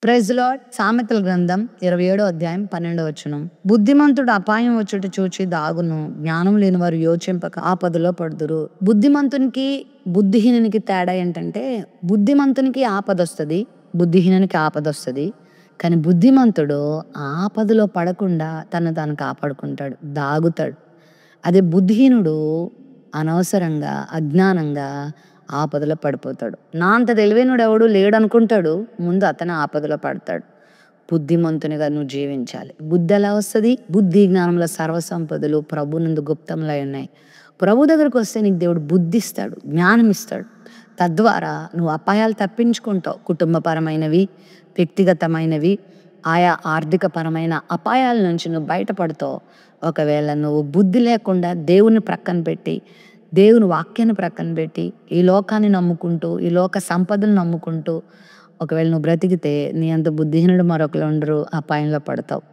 Praise lord. సామెతల గ్రంథం 27వ అధ్యాయం 12వ వచనం. బుద్ధిమంతుడు అపాయం వచ్చుట చూచి దాగును, జ్ఞానం లేని వారు యోచింపక ఆపదలో పడుదురు. బుద్ధిమంతునికి బుద్ధిహీనునికి తేడా ఏంటంటే, బుద్ధిమంతునికి ఆపదొస్తుంది, బుద్ధిహీనునికి ఆపదొస్తుంది. కానీ బుద్ధిమంతుడు ఆపదలో పడకుండా తను తాను కాపాడుకుంటాడు, దాగుతాడు. అదే బుద్ధిహీనుడు అనవసరంగా అజ్ఞానంగా ఆపదలో పడిపోతాడు. నా అంత తెలివైనడు ఎవడు లేడనుకుంటాడు, ముందు అతను ఆపదలో పడతాడు. బుద్ధిమంతునిగా నువ్వు జీవించాలి. బుద్ధి ఎలా వస్తుంది? బుద్ధి జ్ఞానంలో సర్వసంపదలు ప్రభునందు గుప్తంలో ఉన్నాయి. ప్రభు దగ్గరకు వస్తే నీకు దేవుడు బుద్ధి ఇస్తాడు, జ్ఞానం ఇస్తాడు. తద్వారా నువ్వు అపాయాలు తప్పించుకుంటావు. కుటుంబపరమైనవి, వ్యక్తిగతమైనవి, ఆయా ఆర్థికపరమైన అపాయాల నుంచి నువ్వు బయటపడతావు. ఒకవేళ నువ్వు బుద్ధి లేకుండా దేవుని ప్రక్కన పెట్టి, దేవుని వాక్యాన్ని ప్రక్కన పెట్టి, ఈ లోకాన్ని నమ్ముకుంటూ, ఈ లోక సంపదలు నమ్ముకుంటూ ఒకవేళ నువ్వు బ్రతికితే, నీ అంత బుద్ధిహీనుడు మరొకరు ఉండరు, అపాయంలో పడతావు.